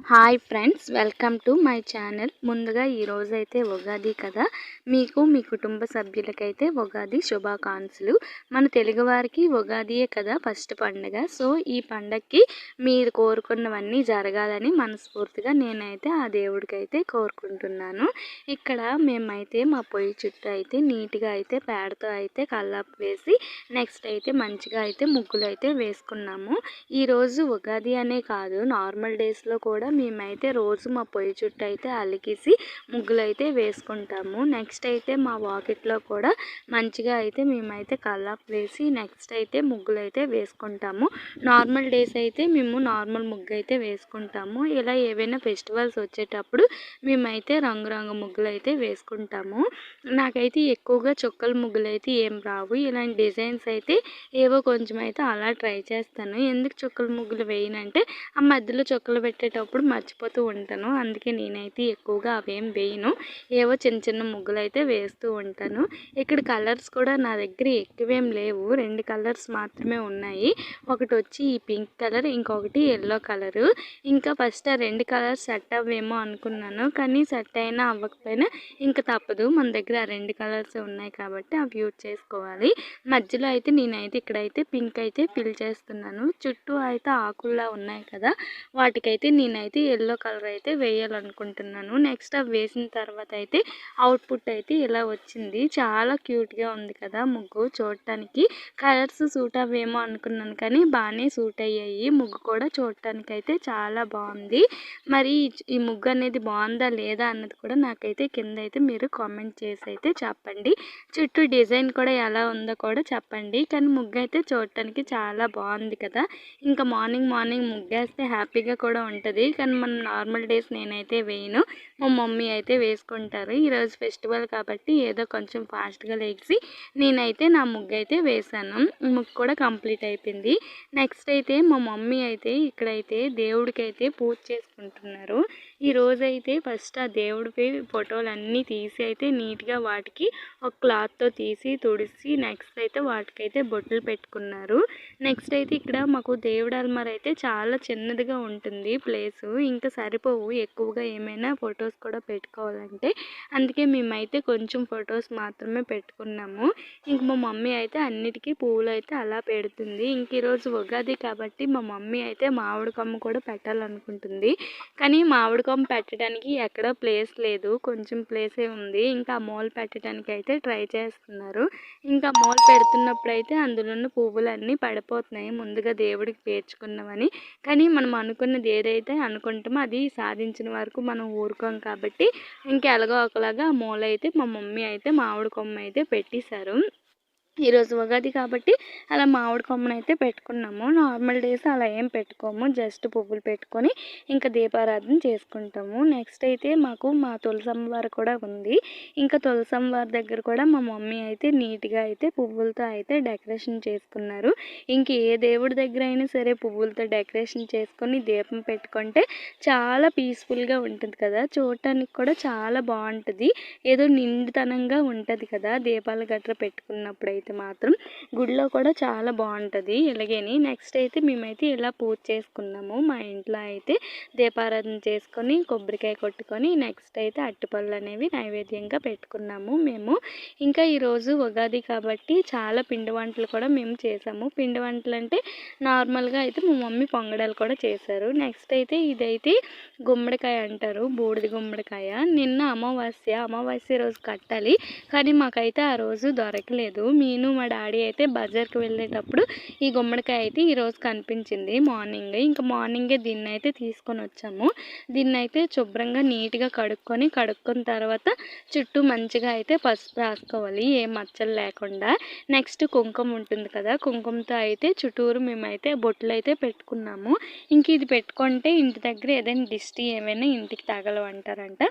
Hi friends, welcome to my channel. ముందుగా ఈరోజైతే ఉగాది కదా, మీకు మీ కుటుంబ సభ్యులకైతే ఉగాది శుభాకాంక్షలు. మన తెలుగువారికి ఉగాదియే కదా ఫస్ట్ పండుగ. సో ఈ పండగకి మీరు కోరుకున్నవన్నీ జరగాలని మనస్ఫూర్తిగా నేనైతే ఆ దేవుడికైతే కోరుకుంటున్నాను. ఇక్కడ మేమైతే మా పొయ్యి చుట్టూ అయితే నీట్గా అయితే పేడతో అయితే కల్లాపు వేసి నెక్స్ట్ అయితే మంచిగా అయితే ముగ్గులు అయితే వేసుకున్నాము. ఈరోజు ఉగాది అనే కాదు, నార్మల్ డేస్లో కూడా మేమైతే రోజు మా పొయ్యి చుట్టూ అయితే అలికేసి ముగ్గులు అయితే వేసుకుంటాము. నెక్స్ట్ అయితే మా వాకిట్లో కూడా మంచిగా అయితే మేమైతే కల్లాపు వేసి నెక్స్ట్ అయితే ముగ్గులు అయితే వేసుకుంటాము. నార్మల్ డేస్ అయితే మేము నార్మల్ ముగ్గు అయితే వేసుకుంటాము. ఇలా ఏవైనా ఫెస్టివల్స్ వచ్చేటప్పుడు మేమైతే రంగురంగు ముగ్గులు అయితే వేసుకుంటాము. నాకైతే ఎక్కువగా చుక్కల ముగ్గులు అయితే ఏం రావు. ఇలాంటి డిజైన్స్ అయితే ఏవో కొంచెం అయితే అలా ట్రై చేస్తాను. ఎందుకు చుక్కల ముగ్గులు వేయనంటే ఆ మధ్యలో చుక్కలు పెట్టేటప్పుడు మర్చిపోతూ ఉంటాను. అందుకే నేనైతే ఎక్కువగా అవేం వేయను. ఏవో చిన్న చిన్న ముగ్గులు అయితే వేస్తూ ఉంటాను. ఇక్కడ కలర్స్ కూడా నా దగ్గర ఎక్కువేం లేవు, 2 కలర్స్ మాత్రమే ఉన్నాయి. ఒకటి వచ్చి ఈ పింక్ కలర్, ఇంకొకటి ఎల్లో కలరు. ఇంకా ఫస్ట్ ఆ 2 కలర్స్ సెట్ అవ్వేమో అనుకున్నాను, కానీ సెట్ అయినా అవ్వకపోయినా ఇంకా తప్పదు. మన దగ్గర ఆ 2 కలర్స్ ఉన్నాయి కాబట్టి అవి యూజ్ చేసుకోవాలి. మధ్యలో అయితే నేనైతే ఇక్కడైతే పింక్ అయితే ఫిల్ చేస్తున్నాను. చుట్టూ అయితే ఆకుల్లా ఉన్నాయి కదా, వాటికైతే నేనైతే ఎల్లో కలర్ అయితే వేయాలనుకుంటున్నాను. నెక్స్ట్ అవి వేసిన తర్వాత అయితే అవుట్పుట్ అయితే ఇలా వచ్చింది. చాలా క్యూట్గా ఉంది కదా ముగ్గు చూడటానికి. కలర్స్ సూట్ అవ్వేమో అనుకున్నాను, కానీ బాగానే సూట్ అయ్యాయి. ముగ్గు కూడా చూడటానికి అయితే చాలా బాగుంది. మరి ఈ ముగ్గు అనేది బాగుందా లేదా అన్నది కూడా నాకైతే కింద అయితే మీరు కామెంట్ చేసి అయితే చెప్పండి. చుట్టూ డిజైన్ కూడా ఎలా ఉందో కూడా చెప్పండి. కానీ ముగ్గు అయితే చూడటానికి చాలా బాగుంది కదా. ఇంకా మార్నింగ్ ముగ్గేస్తే హ్యాపీగా కూడా ఉంటుంది, కానీ మన నార్మల్ డేస్ నేనైతే వేయను, మా మమ్మీ అయితే వేసుకుంటారు. ఈరోజు ఫెస్టివల్ కాబట్టి ఏదో కొంచెం ఫాస్ట్గా లేచి నేనైతే నా ముగ్గు అయితే వేసాను. ముగ్గు కూడా కంప్లీట్ అయిపోయింది. నెక్స్ట్ అయితే మా మమ్మీ అయితే ఇక్కడైతే దేవుడికి అయితే పూజ చేసుకుంటున్నారు. ఈరోజైతే ఫస్ట్ ఆ దేవుడికి ఫోటోలన్నీ తీసి అయితే నీట్గా వాటికి ఒక క్లాత్తో తీసి తుడిసి నెక్స్ట్ అయితే వాటికైతే బొట్లు పెట్టుకున్నారు. నెక్స్ట్ అయితే ఇక్కడ మాకు దేవుడి అల్మార్ అయితే చాలా చిన్నదిగా ఉంటుంది ప్లేసు, ఇంకా సరిపోవు ఎక్కువగా ఏమైనా ఫొటోస్ కూడా పెట్టుకోవాలంటే. అందుకే మేమైతే కొంచెం ఫొటోస్ మాత్రమే పెట్టుకున్నాము. ఇంక మా మమ్మీ అయితే అన్నిటికీ పువ్వులు అయితే అలా పెడుతుంది. ఇంక ఈరోజు ఉగాది కాబట్టి మా మమ్మీ అయితే మామిడి కొమ్మ కూడా పెట్టాలనుకుంటుంది, కానీ మామిడి కొమ్మ పెట్టడానికి ఎక్కడ ప్లేస్ లేదు, కొంచెం ప్లేసే ఉంది. ఇంకా మూల పెట్టడానికి అయితే ట్రై చేస్తున్నారు. ఇంకా మూల పెడుతున్నప్పుడు అయితే అందులో పువ్వులన్నీ పడిపోతున్నాయి, ముందుగా దేవుడికి పేర్చుకున్నవని. కానీ మనం అనుకున్నది ఏదైతే అనుకుంటామో అది సాధించిన వరకు మనం ఊరుకోం కాబట్టి ఇంకా ఎలాగో ఒకలాగా మూల అయితే మా మమ్మీ అయితే మామిడి కొమ్మ అయితే పెట్టేశారు. ఈరోజు ఉగాది కాబట్టి అలా మామిడి కొమ్మను అయితే పెట్టుకున్నాము. నార్మల్ డేస్ అలా ఏం పెట్టుకోము, జస్ట్ పువ్వులు పెట్టుకొని ఇంకా దీపారాధన చేసుకుంటాము. నెక్స్ట్ అయితే మాకు మా తులసమ్మ వారు కూడా ఉంది. ఇంకా తులసమ్మ వారి దగ్గర కూడా మా మమ్మీ అయితే నీట్గా అయితే పువ్వులతో అయితే డెకరేషన్ చేసుకున్నారు. ఇంక ఏ దేవుడి దగ్గర అయినా సరే పువ్వులతో డెకరేషన్ చేసుకొని దీపం పెట్టుకుంటే చాలా పీస్ఫుల్గా ఉంటుంది కదా, చూడటానికి కూడా చాలా బాగుంటుంది. ఏదో నిండుతనంగా ఉంటుంది కదా దీపాలు గట్రా పెట్టుకున్నప్పుడు అయితే మాత్రం. గుడిలో కూడా చాలా బాగుంటుంది ఇలాగేని. నెక్స్ట్ అయితే మేమైతే ఇలా పూజ చేసుకున్నాము. మా ఇంట్లో అయితే దీపారాధన చేసుకొని కొబ్బరికాయ కొట్టుకొని నెక్స్ట్ అయితే అరటిపళ్ళు అనేవి నైవేద్యంగా పెట్టుకున్నాము మేము. ఇంకా ఈరోజు ఉగాది కాబట్టి చాలా పిండి వంటలు కూడా మేము చేసాము. పిండి వంటలు అంటే నార్మల్గా అయితే మా మమ్మీ పొంగడాలు కూడా చేశారు. నెక్స్ట్ అయితే ఇదైతే గుమ్మడికాయ అంటారు, బూడిద గుమ్మడికాయ. నిన్న అమావాస్య రోజు కట్టాలి, కానీ మాకైతే ఆ రోజు దొరకలేదు. నేను మా డాడీ అయితే బజార్కి వెళ్ళేటప్పుడు ఈ గుమ్మడికాయ అయితే ఈరోజు కనిపించింది మార్నింగ్. ఇంకా మార్నింగే దీన్ని అయితే తీసుకొని వచ్చాము. దీన్ని అయితే శుభ్రంగా నీట్గా కడుక్కున్న తర్వాత చుట్టూ మంచిగా అయితే పసుపు రాసుకోవాలి, ఏ మచ్చలు లేకుండా. నెక్స్ట్ కుంకుమ ఉంటుంది కదా, కుంకుమతో అయితే చుట్టూరు మేమైతే బొట్లు అయితే పెట్టుకున్నాము. ఇంక ఇది పెట్టుకుంటే ఇంటి దగ్గర ఏదైనా దిష్టి ఏమైనా ఇంటికి తగలవంటారంట,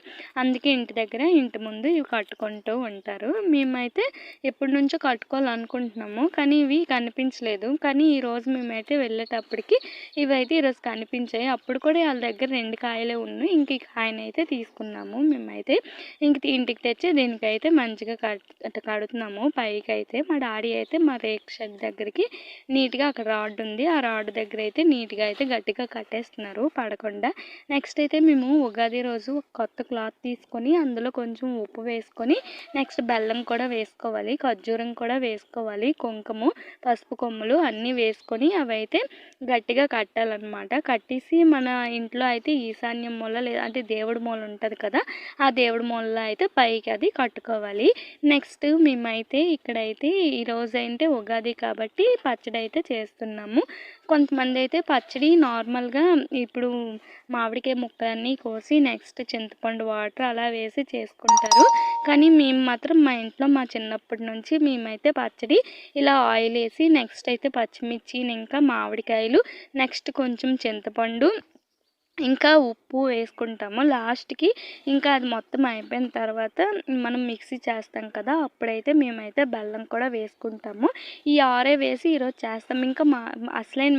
అందుకే ఇంటి దగ్గర ఇంటి ముందు ఇవి కట్టుకుంటూ ఉంటారు. మేమైతే ఎప్పటి నుంచో కట్టుకుంటూ తీసుకోవాలనుకుంటున్నాము, కానీ ఇవి కనిపించలేదు. కానీ ఈరోజు మేమైతే వెళ్ళేటప్పటికి ఇవైతే ఈరోజు కనిపించాయి. అప్పుడు కూడా వాళ్ళ దగ్గర 2 కాయలే ఉన్నాయి. ఇంక ఈ కాయనైతే తీసుకున్నాము మేమైతే. ఇంటికి తెచ్చి దీనికైతే మంచిగా కడుతున్నాము. పైకైతే మా డాడీ అయితే మా రేక్ షెడ్ దగ్గరికి నీట్గా అక్కడ రాడ్ ఉంది, ఆ రాడ్ దగ్గర అయితే నీట్గా అయితే గట్టిగా కట్టేస్తున్నారు పడకుండా. నెక్స్ట్ అయితే మేము ఉగాది రోజు కొత్త క్లాత్ తీసుకొని అందులో కొంచెం ఉప్పు వేసుకొని నెక్స్ట్ బెల్లం కూడా వేసుకోవాలి, ఖర్జూరం కూడా వేసుకోవాలి, కుంకుమ పసుపు కొమ్ములు అన్నీ వేసుకొని అవైతే గట్టిగా కట్టాలన్నమాట. కట్టేసి మన ఇంట్లో అయితే ఈశాన్యం మూల అంటే దేవుడి మూల ఉంటుంది కదా, ఆ దేవుడి మూలలో అయితే పైకి అది కట్టుకోవాలి. నెక్స్ట్ మేమైతే ఇక్కడైతే ఈరోజు అయితే ఉగాది కాబట్టి పచ్చడి అయితే చేస్తున్నాము. కొంతమంది అయితే పచ్చడి నార్మల్గా ఇప్పుడు మామిడికాయ ముక్కలన్నీ కోసి నెక్స్ట్ చింతపండు వాటర్ అలా వేసి చేసుకుంటారు. కానీ మేము మాత్రం మా ఇంట్లో మా చిన్నప్పటి నుంచి మేమైతే పచ్చడి ఇలా ఆయిల్ వేసి నెక్స్ట్ అయితే పచ్చిమిర్చి ఇంకా మామిడికాయలు నెక్స్ట్ కొంచెం చింతపండు ఇంకా ఉప్పు వేసుకుంటాము లాస్ట్కి. ఇంకా అది మొత్తం అయిపోయిన తర్వాత మనం మిక్సీ చేస్తాం కదా, అప్పుడైతే మేమైతే బెల్లం కూడా వేసుకుంటాము. ఈ 6 వేసి ఈరోజు చేస్తాం. ఇంకా అసలైన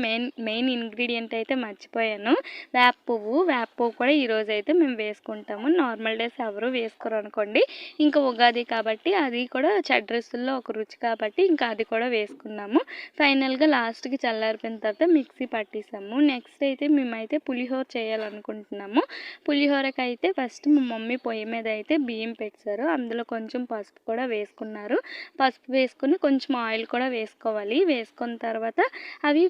మెయిన్ ఇంగ్రీడియంట్ అయితే మర్చిపోయాను, వేప పువ్వు కూడా ఈరోజు అయితే మేము వేసుకుంటాము. నార్మల్ డేస్ ఎవరు వేసుకోరు అనుకోండి, ఇంకా ఉగాది కాబట్టి అది కూడా చెడ్రస్సుల్లో ఒక రుచి కాబట్టి ఇంకా అది కూడా వేసుకున్నాము. ఫైనల్గా లాస్ట్కి చల్లారిపోయిన తర్వాత మిక్సీ పట్టేసాము. నెక్స్ట్ అయితే మేమైతే పులిహోర చేయాలనుకుంటున్నాము. పులిహోరకి అయితే ఫస్ట్ మా మమ్మీ పొయ్యి మీద అయితే బియ్యం పెట్టారు, అందులో కొంచెం పసుపు కూడా వేసుకున్నారు. పసుపు వేసుకుని కొంచెం ఆయిల్ కూడా వేసుకోవాలి. వేసుకున్న తర్వాత అవి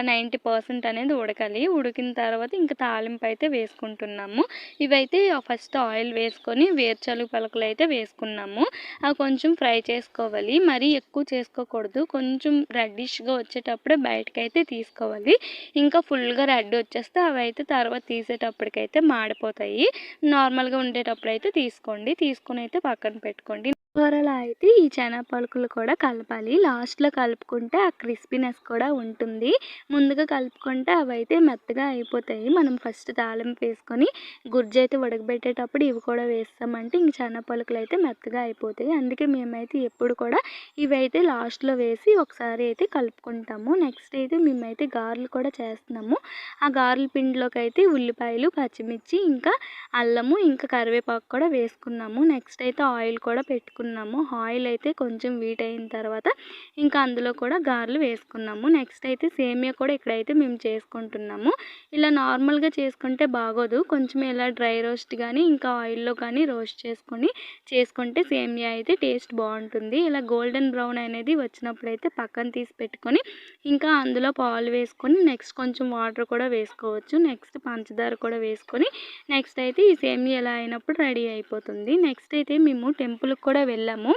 90% అనేది ఉడకాలి. ఉడికిన తర్వాత ఇంకా తాలింపు అయితే వేసుకుంటున్నాము. ఇవైతే ఫస్ట్ ఆయిల్ వేసుకొని వేరుచలుగు పలకలు అయితే వేసుకున్నాము. అవి కొంచెం ఫ్రై చేసుకోవాలి, మరీ ఎక్కువ చేసుకోకూడదు. కొంచెం రెడ్డిష్గా వచ్చేటప్పుడే బయటకైతే తీసుకోవాలి. ఇంకా ఫుల్గా రెడ్ వచ్చేస్తే అవి అయితే తర్వాత తీసేటప్పటికైతే మాడిపోతాయి. నార్మల్గా ఉండేటప్పుడు అయితే తీసుకోండి, తీసుకొని అయితే పక్కన పెట్టుకోండి. కూరలో అయితే ఈ శనగపలుకులు కూడా కలపాలి. లాస్ట్లో కలుపుకుంటే ఆ క్రిస్పీనెస్ కూడా ఉంటుంది. ముందుగా కలుపుకుంటే అవి అయితే మెత్తగా అయిపోతాయి. మనం ఫస్ట్ తాలింపు వేసుకొని గుజ్జు అయితే ఉడకబెట్టేటప్పుడు ఇవి కూడా వేస్తామంటే ఇంక శనగపలుకులు అయితే మెత్తగా అయిపోతాయి. అందుకే మేమైతే ఎప్పుడు కూడా ఇవైతే లాస్ట్లో వేసి ఒకసారి అయితే కలుపుకుంటాము. నెక్స్ట్ అయితే మేమైతే గారెలు కూడా చేస్తున్నాము. ఆ గారెల పిండిలోకి అయితే ఉల్లిపాయలు, పచ్చిమిర్చి, ఇంకా అల్లము, ఇంకా కరివేపాకు కూడా వేసుకున్నాము. నెక్స్ట్ అయితే ఆయిల్ కూడా పెట్టుకున్నాము. ఆయిల్ అయితే కొంచెం వీట్ అయిన తర్వాత ఇంకా అందులో కూడా గారెలు వేసుకున్నాము. నెక్స్ట్ అయితే సేమియా కూడా ఇక్కడైతే మేము చేసుకుంటున్నాము. ఇలా నార్మల్గా చేసుకుంటే బాగోదు, కొంచెం ఇలా డ్రై రోస్ట్ కానీ ఇంకా ఆయిల్లో కానీ రోస్ట్ చేసుకుంటే సేమియా అయితే టేస్ట్ బాగుంటుంది. ఇలా గోల్డెన్ బ్రౌన్ అనేది వచ్చినప్పుడు అయితే పక్కన తీసి పెట్టుకొని ఇంకా అందులో పాలు వేసుకొని నెక్స్ట్ కొంచెం వాటర్ కూడా వేసుకోవచ్చు. నెక్స్ట్ పంచదార కూడా వేసుకొని నెక్స్ట్ అయితే ఈ సేమియా ఎలా అయినప్పుడు రెడీ అయిపోతుంది. నెక్స్ట్ అయితే మేము టెంపుల్కి కూడా వెళ్ళాము.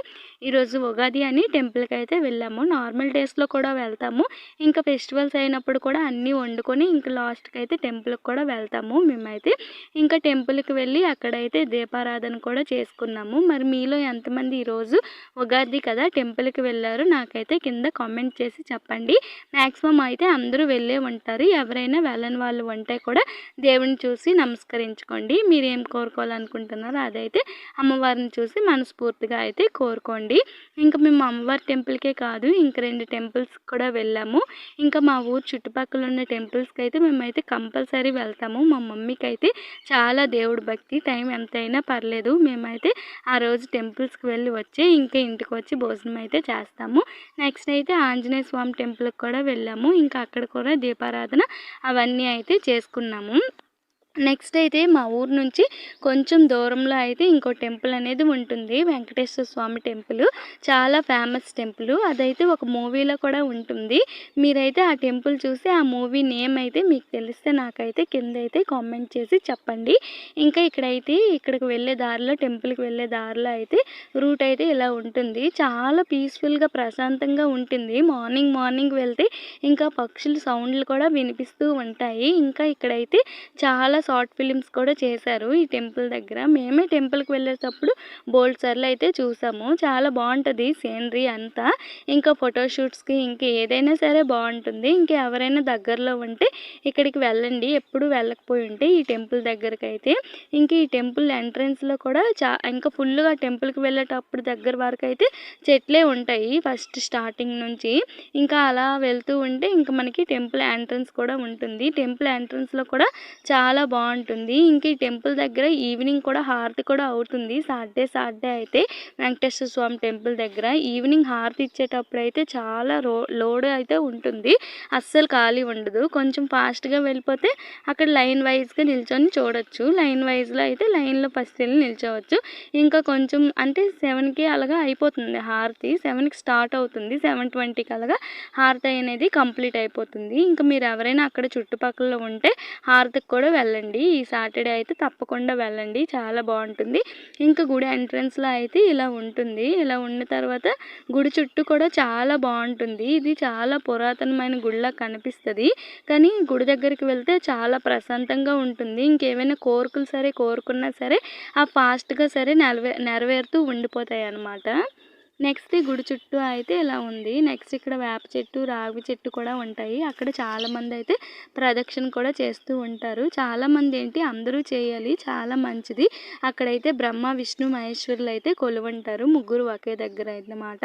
ఈరోజు ఉగాది అని టెంపుల్కి అయితే వెళ్ళాము. నార్మల్ డేస్లో కూడా వెళ్తాము, ఇంకా ఫెస్టివల్స్ అయినప్పుడు కూడా అన్నీ వండుకొని ఇంకా లాస్ట్కి అయితే టెంపుల్కి కూడా వెళ్తాము మేమైతే. ఇంకా టెంపుల్కి వెళ్ళి అక్కడైతే దీపారాధన కూడా చేసుకున్నాము. మరి మీలో ఎంతమంది ఈరోజు ఉగాది కదా టెంపుల్కి వెళ్ళారు నాకైతే కింద కామెంట్ చేసి చెప్పండి. మ్యాక్సిమం అయితే అందరూ వెళ్ళే ఉంటారు. ఎవరైనా వెళ్ళని వాళ్ళు ఉంటే కూడా దేవుని చూసి నమస్కరించుకోండి. మీరేం కోరుకోవాలనుకుంటున్నారో అదైతే అమ్మవారిని చూసి మనస్ఫూర్తిగా అయితే కోరుకోండి. ఇంకా మేము అమ్మవారి టెంపుల్కే కాదు ఇంకా 2 టెంపుల్స్కి కూడా వెళ్ళాము. ఇంకా మా ఊరు చుట్టుపక్కల ఉన్న టెంపుల్స్కి అయితే మేమైతే కంపల్సరీ వెళ్తాము. మా మమ్మీకి అయితే చాలా దేవుడి భక్తి, టైం ఎంతైనా పర్లేదు మేమైతే ఆ రోజు టెంపుల్స్కి వెళ్ళి వచ్చి ఇంకా ఇంటికి వచ్చి భోజనం అయితే చేస్తాము. నెక్స్ట్ అయితే ఆంజనేయ స్వామి టెంపుల్కి కూడా వెళ్ళాము. ఇంకా అక్కడ కూడా దీపారాధన అవన్నీ అయితే చేసుకున్నాము. నెక్స్ట్ అయితే మా ఊరు నుంచి కొంచెం దూరంలో అయితే ఇంకో టెంపుల్ అనేది ఉంటుంది, వెంకటేశ్వర స్వామి టెంపుల్. చాలా ఫేమస్ టెంపుల్, అదైతే ఒక మూవీలో కూడా ఉంటుంది. మీరైతే ఆ టెంపుల్ చూసి ఆ మూవీ నేమ్ అయితే మీకు తెలిస్తే నాకైతే కింద అయితే కామెంట్ చేసి చెప్పండి. ఇంకా ఇక్కడికి వెళ్ళే దారిలో టెంపుల్కి వెళ్ళే దారిలో అయితే రూట్ అయితే ఇలా ఉంటుంది. చాలా పీస్ఫుల్గా ప్రశాంతంగా ఉంటుంది. మార్నింగ్ వెళ్తే ఇంకా పక్షుల సౌండ్లు కూడా వినిపిస్తూ ఉంటాయి. ఇంకా ఇక్కడైతే చాలా షార్ట్ ఫిలిమ్స్ కూడా చేశారు ఈ టెంపుల్ దగ్గర. మేమే టెంపుల్కి వెళ్ళేటప్పుడు బోల్డ్ సార్లు అయితే చూసాము. చాలా బాగుంటుంది సీనరీ అంతా. ఇంకా ఫోటోషూట్స్కి ఇంకా ఏదైనా సరే బాగుంటుంది. ఇంకా ఎవరైనా దగ్గరలో ఉంటే ఇక్కడికి వెళ్ళండి, ఎప్పుడు వెళ్ళకపోయి ఉంటే ఈ టెంపుల్ దగ్గరికి అయితే. ఇంక ఈ టెంపుల్ ఎంట్రన్స్లో కూడా ఇంకా ఫుల్గా టెంపుల్కి వెళ్ళేటప్పుడు దగ్గర వరకు అయితే చెట్లే ఉంటాయి ఫస్ట్ స్టార్టింగ్ నుంచి. ఇంకా అలా వెళ్తూ ఉంటే ఇంకా మనకి టెంపుల్ ఎంట్రన్స్ కూడా ఉంటుంది. టెంపుల్ ఎంట్రన్స్లో కూడా చాలా బాగుంటుంది. ఇంక ఈ టెంపుల్ దగ్గర ఈవినింగ్ కూడా హారతి కూడా అవుతుంది. సాటర్డే అయితే వెంకటేశ్వర స్వామి టెంపుల్ దగ్గర ఈవినింగ్ హారతి ఇచ్చేటప్పుడు అయితే చాలా లోడ్ అయితే ఉంటుంది. అస్సలు ఖాళీ ఉండదు. కొంచెం ఫాస్ట్గా వెళ్ళిపోతే అక్కడ లైన్ వైజ్గా నిల్చొని చూడొచ్చు. లైన్ వైజ్లో అయితే లైన్లో ఫస్ట్ వెళ్ళి నిల్చోవచ్చు. ఇంకా కొంచెం అంటే 7కి అలాగా అయిపోతుంది హారతి. 7కి స్టార్ట్ అవుతుంది. 7:20కి అలాగా హారతి అనేది కంప్లీట్ అయిపోతుంది. ఇంకా మీరు ఎవరైనా అక్కడ చుట్టుపక్కల ఉంటే హారతికి కూడా వెళ్ళండి. ఈ సాటర్డే అయితే తప్పకుండా వెళ్ళండి, చాలా బాగుంటుంది. ఇంకా గుడి ఎంట్రన్స్లో అయితే ఇలా ఉంటుంది. ఇలా ఉన్న తర్వాత గుడి చుట్టూ కూడా చాలా బాగుంటుంది. ఇది చాలా పురాతనమైన గుడిలా కనిపిస్తుంది, కానీ గుడి దగ్గరికి వెళ్తే చాలా ప్రశాంతంగా ఉంటుంది. ఇంకేమైనా కోరికలు సరే కోరుకున్నా సరే ఆ ఫాస్ట్గా సరే నెరవేరుతూ ఉండిపోతాయి అన్నమాట. నెక్స్ట్ ఈ గుడి చుట్టూ అయితే ఇలా ఉంది. నెక్స్ట్ ఇక్కడ వేప చెట్టు, రావి చెట్టు కూడా ఉంటాయి. అక్కడ చాలామంది అయితే ప్రదక్షిణ కూడా చేస్తూ ఉంటారు. చాలామంది ఏంటి అందరూ చేయాలి, చాలా మంచిది. అక్కడైతే బ్రహ్మ విష్ణు మహేశ్వరులు అయితే కొలువుంటారు, ముగ్గురు ఒకే దగ్గర అన్నమాట.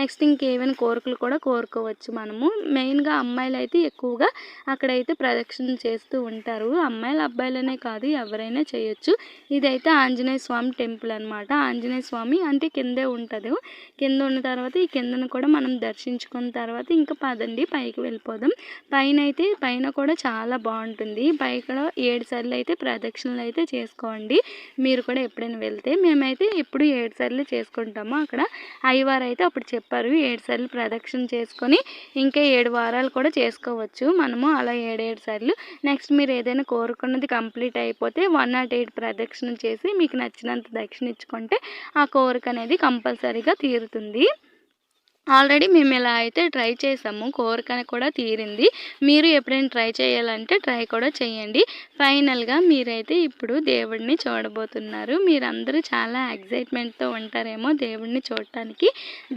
నెక్స్ట్ ఇంకేమైనా కోరికలు కూడా కోరుకోవచ్చు మనము. మెయిన్గా అమ్మాయిలు అయితే ఎక్కువగా అక్కడైతే ప్రదక్షిణ చేస్తూ ఉంటారు. అమ్మాయిలు అబ్బాయిలనే కాదు, ఎవరైనా చేయొచ్చు. ఇదైతే ఆంజనేయ స్వామి టెంపుల్ అనమాట. ఆంజనేయ స్వామి అంటే కిందే ఉంటుంది. కింద ఉన్న తర్వాత ఈ కిందను కూడా మనం దర్శించుకున్న తర్వాత ఇంకా పదండి పైకి వెళ్ళిపోదాం. పైన కూడా చాలా బాగుంటుంది. పైకి 7 సార్లు అయితే ప్రదక్షిణలు అయితే చేసుకోండి. మీరు కూడా ఎప్పుడైనా వెళ్తే, మేమైతే ఎప్పుడు 7 సార్లు చేసుకుంటాము. అక్కడ అయ్యవారు అయితే అప్పుడు చెప్పారు 7 సార్లు ప్రదక్షిణ చేసుకొని ఇంకా 7 వారాలు కూడా చేసుకోవచ్చు మనము, అలా 7 సార్లు. నెక్స్ట్ మీరు ఏదైనా కోరుకున్నది కంప్లీట్ అయిపోతే 108 ప్రదక్షిణ చేసి మీకు నచ్చినంత దక్షిణ ఇచ్చుకుంటే ఆ కోరిక అనేది కంపల్సరీగా తీరుతుంది. ఆల్రెడీ మేము ఇలా అయితే ట్రై చేసాము, కోరిక కూడా తీరింది. మీరు ఎప్పుడైనా ట్రై చేయాలంటే ట్రై కూడా చేయండి. ఫైనల్గా మీరైతే ఇప్పుడు దేవుడిని చూడబోతున్నారు. మీరందరూ చాలా ఎక్సైట్మెంట్తో ఉంటారేమో దేవుడిని చూడటానికి.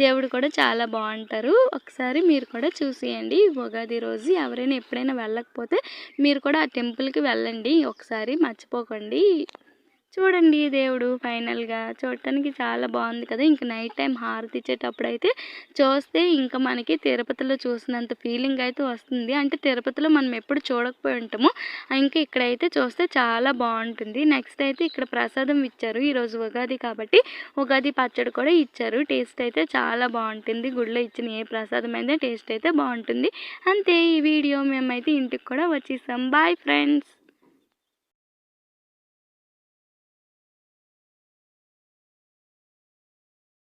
దేవుడు కూడా చాలా బాగుంటారు. ఒకసారి మీరు కూడా చూసేయండి. ఉగాది రోజు ఎవరైనా ఎప్పుడైనా వెళ్ళకపోతే మీరు కూడా ఆ టెంపుల్కి వెళ్ళండి, ఒకసారి మర్చిపోకండి. చూడండి దేవుడు ఫైనల్గా చూడటానికి చాలా బాగుంది కదా. ఇంక నైట్ టైం హారతి ఇచ్చేటప్పుడు అయితే చూస్తే ఇంకా మనకి తిరుపతిలో చూసినంత ఫీలింగ్ అయితే వస్తుంది. అంటే తిరుపతిలో మనం ఎప్పుడు చూడకపోయి ఉంటాము, ఇంకా ఇక్కడైతే చూస్తే చాలా బాగుంటుంది. నెక్స్ట్ అయితే ఇక్కడ ప్రసాదం ఇచ్చారు. ఈరోజు ఉగాది కాబట్టి ఉగాది పచ్చడి కూడా ఇచ్చారు. టేస్ట్ అయితే చాలా బాగుంటుంది. గుడిలో ఇచ్చిన ఏ ప్రసాదం అయితే టేస్ట్ అయితే బాగుంటుంది. అంతే ఈ వీడియో. మేమైతే ఇంటికి కూడా వచ్చేసాం. Bye friends.